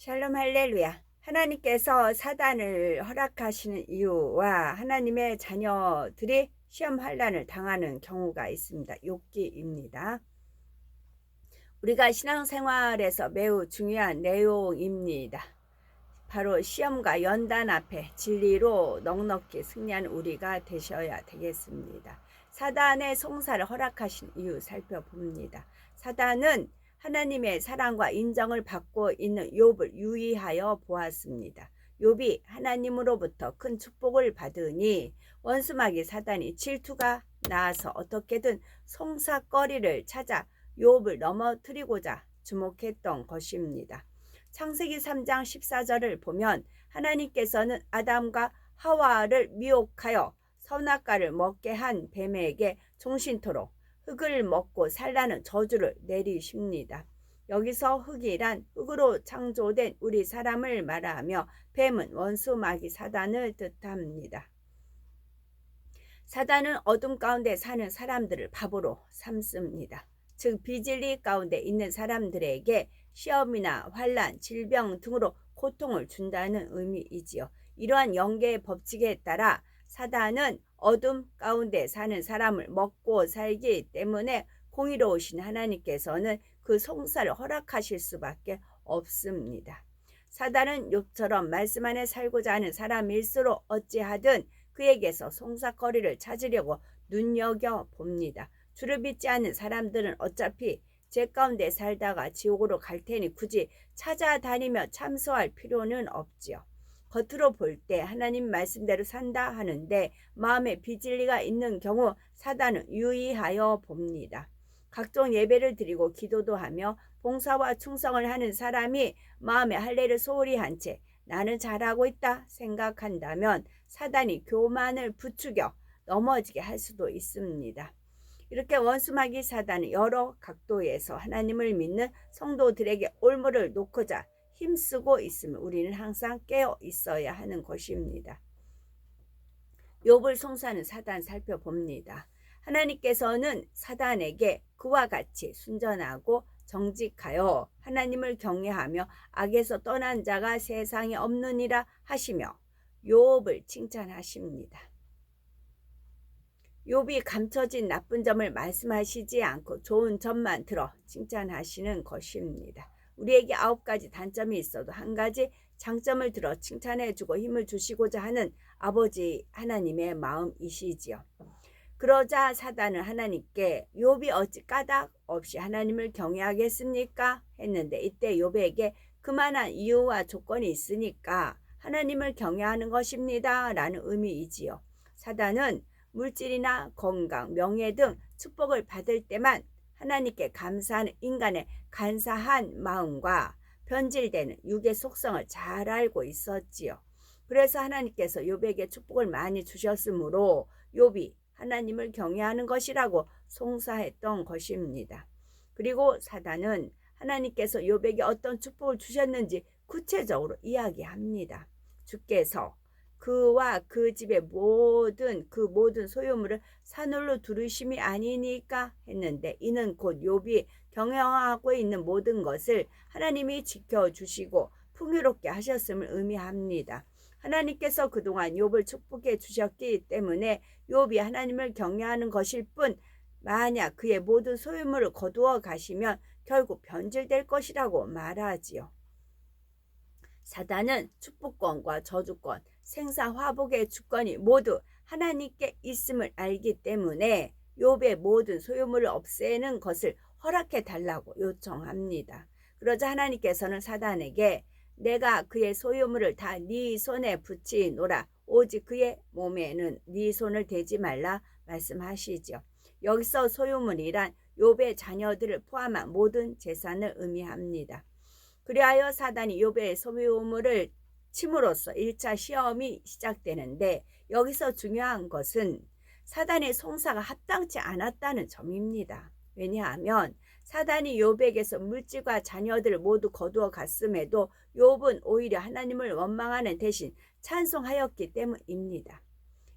샬롬 할렐루야. 하나님께서 사단을 허락하시는 이유와 하나님의 자녀들이 시험 환난을 당하는 경우가 있습니다. 욥기입니다. 우리가 신앙생활에서 매우 중요한 내용입니다. 바로 시험과 연단 앞에 진리로 넉넉히 승리하는 우리가 되셔야 되겠습니다. 사단의 송사를 허락하신 이유 살펴봅니다. 사단은 하나님의 사랑과 인정을 받고 있는 욥을 유의하여 보았습니다. 욥이 하나님으로부터 큰 축복을 받으니 원수마귀 사단이 질투가 나서 어떻게든 송사거리를 찾아 욥을 넘어뜨리고자 주목했던 것입니다. 창세기 3장 14절을 보면 하나님께서는 아담과 하와를 미혹하여 선악과를 먹게 한 뱀에게 종신토록 흙을 먹고 살라는 저주를 내리십니다. 여기서 흙이란 흙으로 창조된 우리 사람을 말하며 뱀은 원수 마귀 사단을 뜻합니다. 사단은 어둠 가운데 사는 사람들을 바보로 삼습니다. 즉 비진리 가운데 있는 사람들에게 시험이나 환난, 질병 등으로 고통을 준다는 의미이지요. 이러한 영계의 법칙에 따라 사단은 어둠 가운데 사는 사람을 먹고 살기 때문에 공의로우신 하나님께서는 그 송사를 허락하실 수밖에 없습니다. 사단은 욥처럼 말씀 안에 살고자 하는 사람일수록 어찌하든 그에게서 송사거리를 찾으려고 눈여겨봅니다. 주를 믿지 않는 사람들은 어차피 죄 가운데 살다가 지옥으로 갈 테니 굳이 찾아다니며 참소할 필요는 없지요. 겉으로 볼 때 하나님 말씀대로 산다 하는데 마음에 비진리가 있는 경우 사단은 유의하여 봅니다. 각종 예배를 드리고 기도도 하며 봉사와 충성을 하는 사람이 마음에 할례를 소홀히 한 채 나는 잘하고 있다 생각한다면 사단이 교만을 부추겨 넘어지게 할 수도 있습니다. 이렇게 원수마귀 사단은 여러 각도에서 하나님을 믿는 성도들에게 올무를 놓고자 힘쓰고 있으면 우리는 항상 깨어 있어야 하는 것입니다. 욥을 송사하는 사단 살펴봅니다. 하나님께서는 사단에게 그와 같이 순전하고 정직하여 하나님을 경외하며 악에서 떠난 자가 세상에 없느니라 하시며 욥을 칭찬하십니다. 욥이 감춰진 나쁜 점을 말씀하시지 않고 좋은 점만 들어 칭찬하시는 것입니다. 우리에게 9가지 단점이 있어도 한 가지 장점을 들어 칭찬해주고 힘을 주시고자 하는 아버지 하나님의 마음이시지요. 그러자 사단은 하나님께 욥이 어찌 까닭 없이 하나님을 경외하겠습니까? 했는데 이때 욥에게 그만한 이유와 조건이 있으니까 하나님을 경외하는 것입니다. 라는 의미이지요. 사단은 물질이나 건강, 명예 등 축복을 받을 때만 하나님께 감사하는 인간의 간사한 마음과 변질되는 육의 속성을 잘 알고 있었지요. 그래서 하나님께서 욥에게 축복을 많이 주셨으므로 욥이 하나님을 경외하는 것이라고 송사했던 것입니다. 그리고 사단은 하나님께서 욥에게 어떤 축복을 주셨는지 구체적으로 이야기합니다. 주께서 그와 그 집의 모든 소유물을 산울로 두르심이 아니니까 했는데 이는 곧 욥이 경영하고 있는 모든 것을 하나님이 지켜주시고 풍요롭게 하셨음을 의미합니다. 하나님께서 그동안 욥을 축복해 주셨기 때문에 욥이 하나님을 경외하는 것일 뿐 만약 그의 모든 소유물을 거두어 가시면 결국 변질될 것이라고 말하지요. 사단은 축복권과 저주권, 생사화복의 주권이 모두 하나님께 있음을 알기 때문에 욥의 모든 소유물을 없애는 것을 허락해 달라고 요청합니다. 그러자 하나님께서는 사단에게 내가 그의 소유물을 다 네 손에 붙이노라 오직 그의 몸에는 네 손을 대지 말라 말씀하시죠. 여기서 소유물이란 욥의 자녀들을 포함한 모든 재산을 의미합니다. 그리하여 사단이 욥의 소유물을 침으로써 1차 시험이 시작되는데 여기서 중요한 것은 사단의 송사가 합당치 않았다는 점입니다. 왜냐하면 사단이 욥에게서 물질과 자녀들을 모두 거두어 갔음에도 욥은 오히려 하나님을 원망하는 대신 찬송하였기 때문입니다.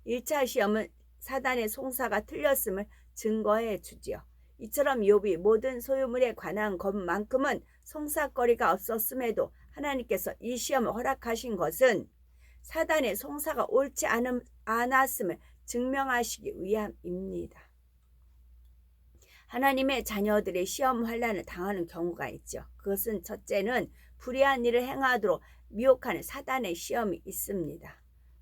1차 시험은 사단의 송사가 틀렸음을 증거해 주지요. 이처럼 욥이 모든 소유물에 관한 것만큼은 송사거리가 없었음에도 하나님께서 이 시험을 허락하신 것은 사단의 송사가 옳지 않았음을 증명하시기 위함입니다. 하나님의 자녀들의 시험 환난을 당하는 경우가 있죠. 그것은 첫째는 불의한 일을 행하도록 미혹하는 사단의 시험이 있습니다.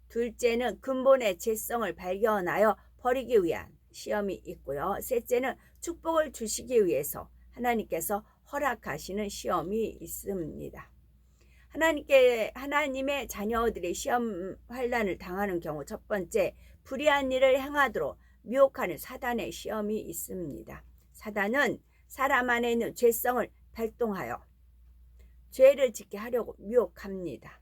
둘째는 근본의 죄성을 발견하여 버리기 위한 시험이 있고요. 셋째는 축복을 주시기 위해서 하나님께서 허락하시는 시험이 있습니다. 하나님의 자녀들의 시험 환난을 당하는 경우, 첫 번째, 불의한 일을 행하도록 미혹하는 사단의 시험이 있습니다. 사단은 사람 안에 있는 죄성을 발동하여 죄를 짓게 하려고 미혹합니다.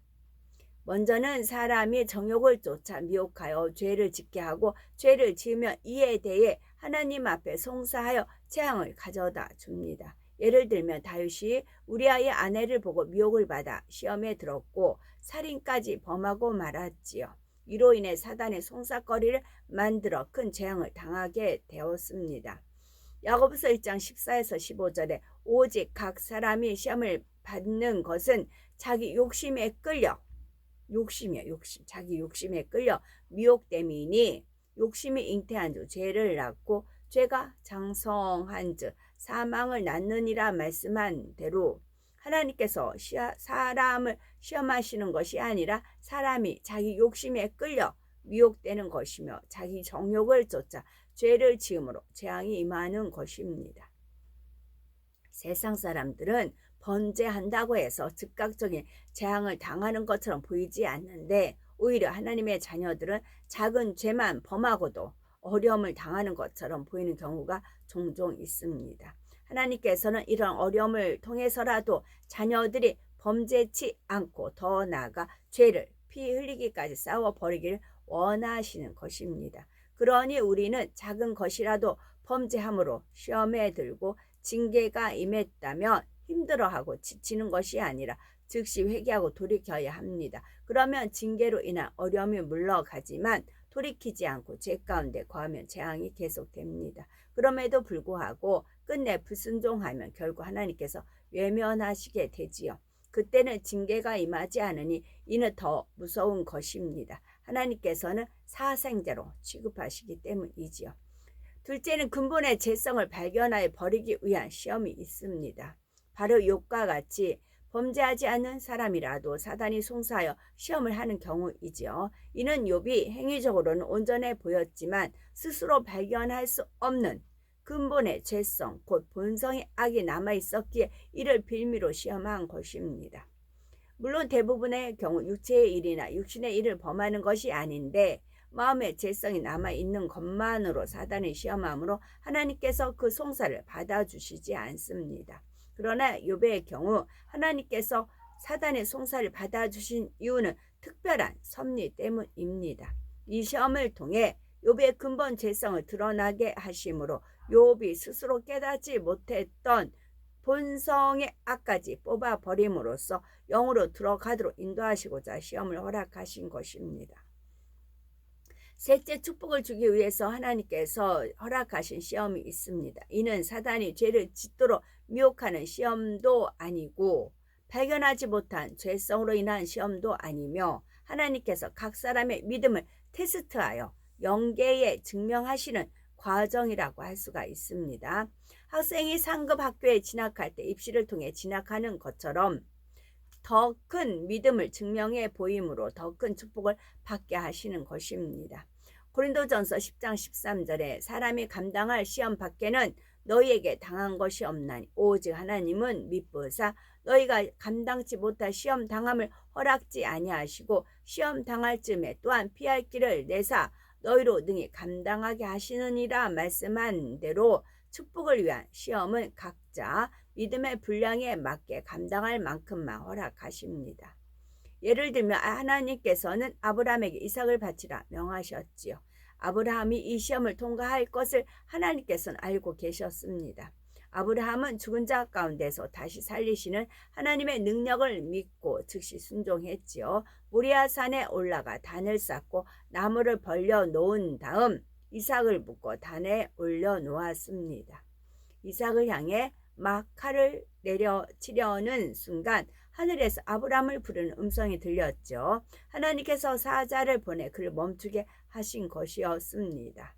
먼저는 사람이 정욕을 쫓아 미혹하여 죄를 짓게 하고, 죄를 지으면 이에 대해 하나님 앞에 송사하여 재앙을 가져다 줍니다. 예를 들면 다윗이 우리아의 아내를 보고 미혹을 받아 시험에 들었고 살인까지 범하고 말았지요. 이로 인해 사단의 송사거리를 만들어 큰 재앙을 당하게 되었습니다. 야고보서 1장 14에서 15절에 오직 각 사람이 시험을 받는 것은 자기 욕심에 끌려 자기 욕심에 끌려 미혹됨이니, 욕심이 잉태한 주 죄를 낳고 죄가 장성한 즉 사망을 낳느니라 말씀한 대로, 하나님께서 사람을 시험하시는 것이 아니라 사람이 자기 욕심에 끌려 미혹되는 것이며 자기 정욕을 쫓아 죄를 지음으로 재앙이 임하는 것입니다. 세상 사람들은 번제한다고 해서 즉각적인 재앙을 당하는 것처럼 보이지 않는데, 오히려 하나님의 자녀들은 작은 죄만 범하고도 어려움을 당하는 것처럼 보이는 경우가 종종 있습니다. 하나님께서는 이런 어려움을 통해서라도 자녀들이 범죄치 않고 더 나아가 죄를 피 흘리기까지 싸워버리기를 원하시는 것입니다. 그러니 우리는 작은 것이라도 범죄함으로 시험에 들고 징계가 임했다면 힘들어하고 지치는 것이 아니라 즉시 회개하고 돌이켜야 합니다. 그러면 징계로 인한 어려움이 물러가지만 돌이키지 않고 죄 가운데 거하면 재앙이 계속됩니다. 그럼에도 불구하고 끝내 불순종하면 결국 하나님께서 외면하시게 되지요. 그때는 징계가 임하지 않으니 이는 더 무서운 것입니다. 하나님께서는 사생자로 취급하시기 때문이지요. 둘째는 근본의 죄성을 발견하여 버리기 위한 시험이 있습니다. 바로 욥과 같이 범죄하지 않는 사람이라도 사단이 송사하여 시험을 하는 경우이지요. 이는 욥이 행위적으로는 온전해 보였지만 스스로 발견할 수 없는 근본의 죄성, 곧 본성의 악이 남아있었기에 이를 빌미로 시험한 것입니다. 물론 대부분의 경우 육체의 일이나 육신의 일을 범하는 것이 아닌데 마음의 죄성이 남아있는 것만으로 사단을 시험하므로 하나님께서 그 송사를 받아주시지 않습니다. 그러나 욥의 경우 하나님께서 사단의 송사를 받아주신 이유는 특별한 섭리 때문입니다. 이 시험을 통해 욥의 근본 죄성을 드러나게 하심으로 욥이 스스로 깨닫지 못했던 본성의 악까지 뽑아버림으로써 영으로 들어가도록 인도하시고자 시험을 허락하신 것입니다. 셋째, 축복을 주기 위해서 하나님께서 허락하신 시험이 있습니다. 이는 사단이 죄를 짓도록 미혹하는 시험도 아니고 발견하지 못한 죄성으로 인한 시험도 아니며 하나님께서 각 사람의 믿음을 테스트하여 영계에 증명하시는 과정이라고 할 수가 있습니다. 학생이 상급 학교에 진학할 때 입시를 통해 진학하는 것처럼 더 큰 믿음을 증명해 보임으로 더 큰 축복을 받게 하시는 것입니다. 고린도전서 10장 13절에 사람이 감당할 시험 밖에는 너희에게 당한 것이 없나니 오직 하나님은 미쁘사 너희가 감당치 못할 시험 당함을 허락지 아니하시고 시험 당할 즈음에 또한 피할 길을 내사 너희로 능히 감당하게 하시느니라 말씀한 대로 축복을 위한 시험은 각자 믿음의 분량에 맞게 감당할 만큼만 허락하십니다. 예를 들면 하나님께서는 아브라함에게 이삭을 바치라 명하셨지요. 아브라함이 이 시험을 통과할 것을 하나님께서는 알고 계셨습니다. 아브라함은 죽은 자 가운데서 다시 살리시는 하나님의 능력을 믿고 즉시 순종했지요. 모리아산에 올라가 단을 쌓고 나무를 벌려 놓은 다음 이삭을 묶어 단에 올려 놓았습니다. 이삭을 향해 막 칼을 내려치려는 순간 하늘에서 아브람을 부르는 음성이 들렸죠. 하나님께서 사자를 보내 그를 멈추게 하신 것이었습니다.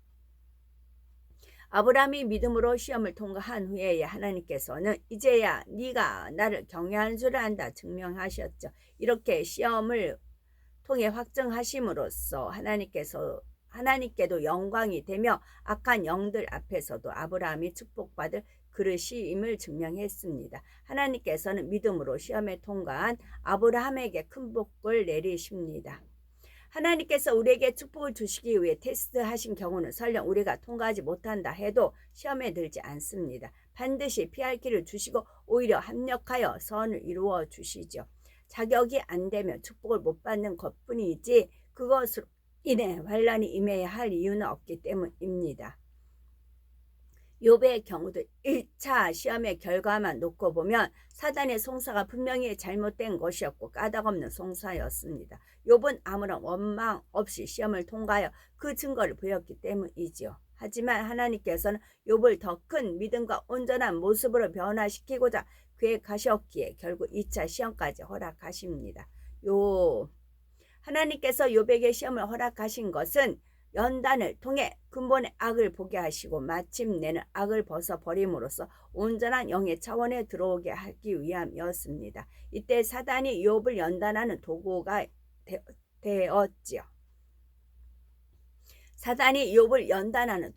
아브람이 믿음으로 시험을 통과한 후에 하나님께서는 이제야 네가 나를 경외하는 줄 안다 증명하셨죠. 이렇게 시험을 통해 확증하심으로써 하나님께도 영광이 되며 악한 영들 앞에서도 아브라함이 축복받을 그릇임을 증명했습니다. 하나님께서는 믿음으로 시험에 통과한 아브라함에게 큰 복을 내리십니다. 하나님께서 우리에게 축복을 주시기 위해 테스트하신 경우는 설령 우리가 통과하지 못한다 해도 시험에 들지 않습니다. 반드시 피할 길을 주시고 오히려 합력하여 선을 이루어 주시죠. 자격이 안 되면 축복을 못 받는 것뿐이지 그것으로 인해 환란이 임해야 할 이유는 없기 때문입니다. 욥의 경우도 1차 시험의 결과만 놓고 보면 사단의 송사가 분명히 잘못된 것이었고 까닭없는 송사였습니다. 욥은 아무런 원망 없이 시험을 통과하여 그 증거를 보였기 때문이지요. 하지만 하나님께서는 욥을 더 큰 믿음과 온전한 모습으로 변화시키고자 계획하셨기에 결국 2차 시험까지 허락하십니다. 하나님께서 욥에게 시험을 허락하신 것은 연단을 통해 근본의 악을 보게 하시고 마침내는 악을 벗어버림으로써 온전한 영의 차원에 들어오게 하기 위함이었습니다. 이때 사단이 욥을 연단하는 도구가 되었지요. 사단이 욥을 연단하는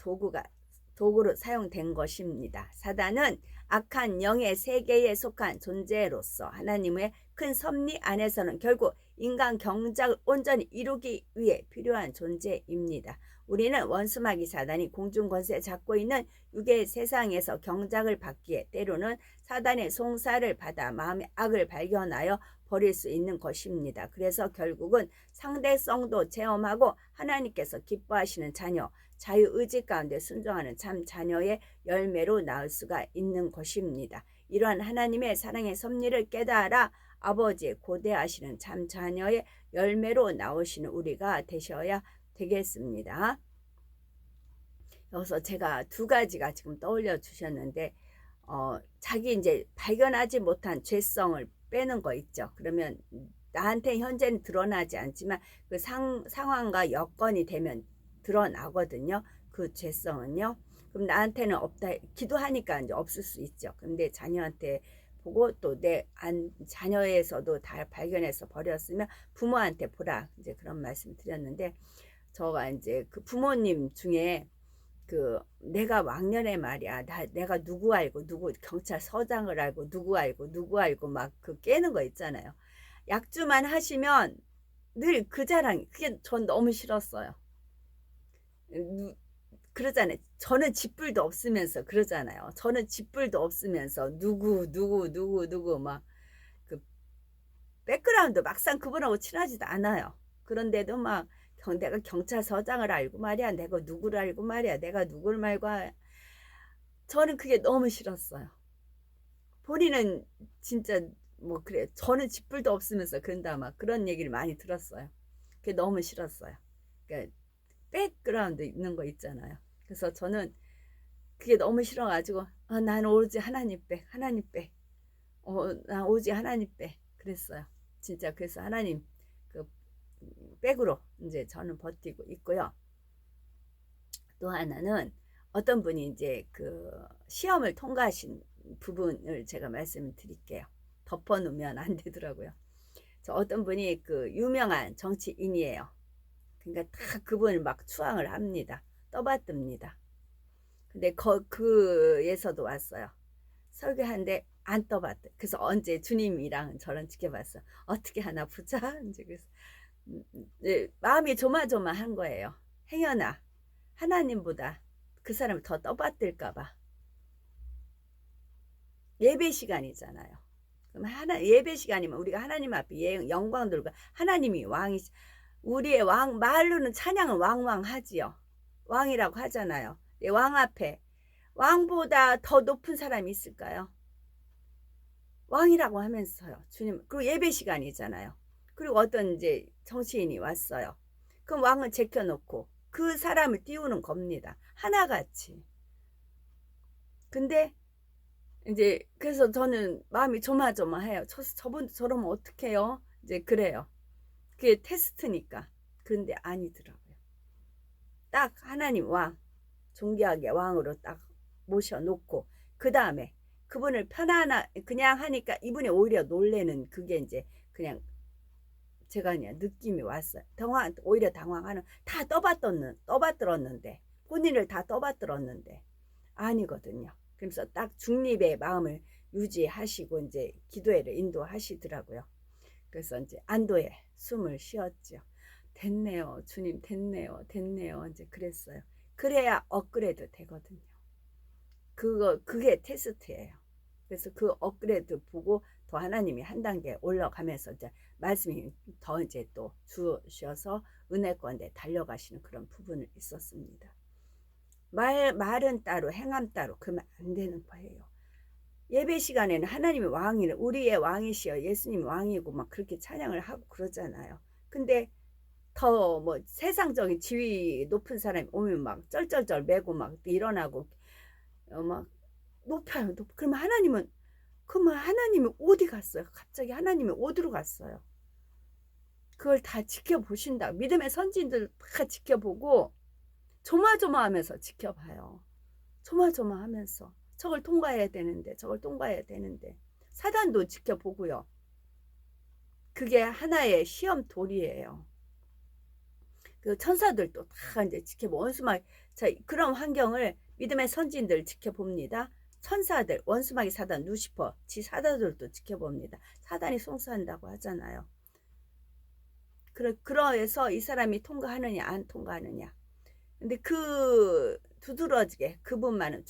도구로 사용된 것입니다. 사단은 악한 영의 세계에 속한 존재로서 하나님의 큰 섭리 안에서는 결국 인간 경작을 온전히 이루기 위해 필요한 존재입니다. 우리는 원수마귀 사단이 공중 권세 잡고 있는 육의 세상에서 경작을 받기에 때로는 사단의 송사를 받아 마음의 악을 발견하여 버릴 수 있는 것입니다. 그래서 결국은 상대성도 체험하고 하나님께서 기뻐하시는 자녀, 자유의지 가운데 순종하는 참 자녀의 열매로 나올 수가 있는 것입니다. 이러한 하나님의 사랑의 섭리를 깨달아 아버지의 고대하시는 참 자녀의 열매로 나오시는 우리가 되셔야 되겠습니다. 여기서 제가 두 가지가 지금 떠올려 주셨는데 자기 이제 발견하지 못한 죄성을 빼는 거 있죠. 그러면 나한테 현재는 드러나지 않지만 그 상황과 여건이 되면 드러나거든요. 그 죄성은요. 그럼 나한테는 없다. 기도하니까 이제 없을 수 있죠. 근데 자녀한테 보고 또 내 자녀에서도 다 발견해서 버렸으면 부모한테 보라. 이제 그런 말씀 드렸는데 저가 이제 그 부모님 중에 그 내가 왕년에 말이야 내가 누구 알고 누구 경찰서장을 알고 누구 알고 막 그 깨는 거 있잖아요. 약주만 하시면 늘 그 자랑 그게 전 너무 싫었어요. 그러잖아요. 저는 쥐뿔도 없으면서 그러잖아요. 저는 쥐뿔도 없으면서 누구 막 그 백그라운드 막상 그분하고 친하지도 않아요. 그런데도 막 내가 경찰서장을 알고 말이야. 내가 누구를 알고 말이야. 내가 누구를 말고 저는 그게 너무 싫었어요. 본인은 진짜 뭐 그래. 저는 쥐뿔도 없으면서 그런다 막 그런 얘기를 많이 들었어요. 그게 너무 싫었어요. 그러니까 백그라운드 있는 거 있잖아요. 그래서 저는 그게 너무 싫어가지고 난 오로지 하나님 백 난 오로지 하나님 백 그랬어요. 진짜 그래서 하나님 그 백으로 이제 저는 버티고 있고요. 또 하나는 어떤 분이 이제 그 시험을 통과하신 부분을 제가 말씀을 드릴게요. 덮어놓으면 안 되더라고요. 어떤 분이 그 유명한 정치인이에요. 그러니까 다 그분을 막 추앙을 합니다. 떠받듭니다. 근데 그에서도 왔어요. 설교하는데 안 떠받들. 그래서 언제 주님이랑 저랑 지켜봤어. 어떻게 하나 보자. 이제 그래서 네, 마음이 조마조마한 거예요. 행여나 하나님보다 그 사람을 더 떠받들까봐. 예배 시간이잖아요. 그럼 예배 시간이면 우리가 하나님 앞에 영광 들고 하나님이 왕이 우리의 왕 말로는 찬양은 왕왕하지요. 왕이라고 하잖아요. 왕 앞에 왕보다 더 높은 사람이 있을까요? 왕이라고 하면서요. 주님 그리고 예배 시간이잖아요. 그리고 어떤 이제 정치인이 왔어요. 그럼 왕을 제껴놓고 그 사람을 띄우는 겁니다. 하나같이. 근데 이제 그래서 저는 마음이 조마조마해요. 저분 저러면 어떡해요? 이제 그래요. 그게 테스트니까. 그런데 아니더라고요. 딱 하나님 왕, 존귀하게 왕으로 딱 모셔놓고 그 다음에 그분을 편안하 그냥 하니까 이분이 오히려 놀래는 그게 이제 그냥 제가 그냥 느낌이 왔어요. 오히려 당황하는 다 떠받들었는데 본인을 다 떠받들었는데 아니거든요. 그래서 딱 중립의 마음을 유지하시고 이제 기도회를 인도하시더라고요. 그래서 이제 안도의 숨을 쉬었죠. 됐네요. 주님 됐네요. 됐네요. 이제 그랬어요. 그래야 업그레이드 되거든요. 그게 테스트예요. 그래서 그 업그레이드 보고 더 하나님이 한 단계 올라가면서 이제 말씀이 더 이제 또 주셔서 은혜권에 달려가시는 그런 부분이 있었습니다. 말은 따로 행함 따로 그러면 안 되는 거예요. 예배 시간에는 하나님이 왕이는 우리의 왕이시여 예수님이 왕이고 막 그렇게 찬양을 하고 그러잖아요. 근데 더 뭐 세상적인 지위 높은 사람이 오면 막 쩔쩔쩔 매고 막 일어나고 막 높아요. 그러면 하나님이 어디 갔어요? 갑자기 하나님이 어디로 갔어요? 그걸 다 지켜보신다. 믿음의 선진들 다 지켜보고 조마조마하면서 지켜봐요. 조마조마하면서 저걸 통과해야 되는데 저걸 통과해야 되는데 사단도 지켜보고요. 그게 하나의 시험 돌이에요. 그 천사들도 다 이제 지켜보 원수막 그런 환경을 믿음의 선진들 지켜봅니다. 천사들 원수마귀 사단 루시퍼 지 사단들도 지켜봅니다. 사단이 송수한다고 하잖아요. 그러해서 이 사람이 통과하느냐 안 통과하느냐. 근데 그 두드러지게 그분만은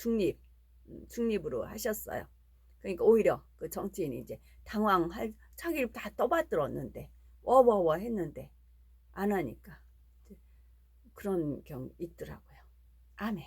중립으로 하셨어요. 그러니까 오히려 그 정치인이 이제 당황할 자기를 다 떠받들었는데 워워워 했는데 안 하니까 그런 경우 있더라고요. 아멘.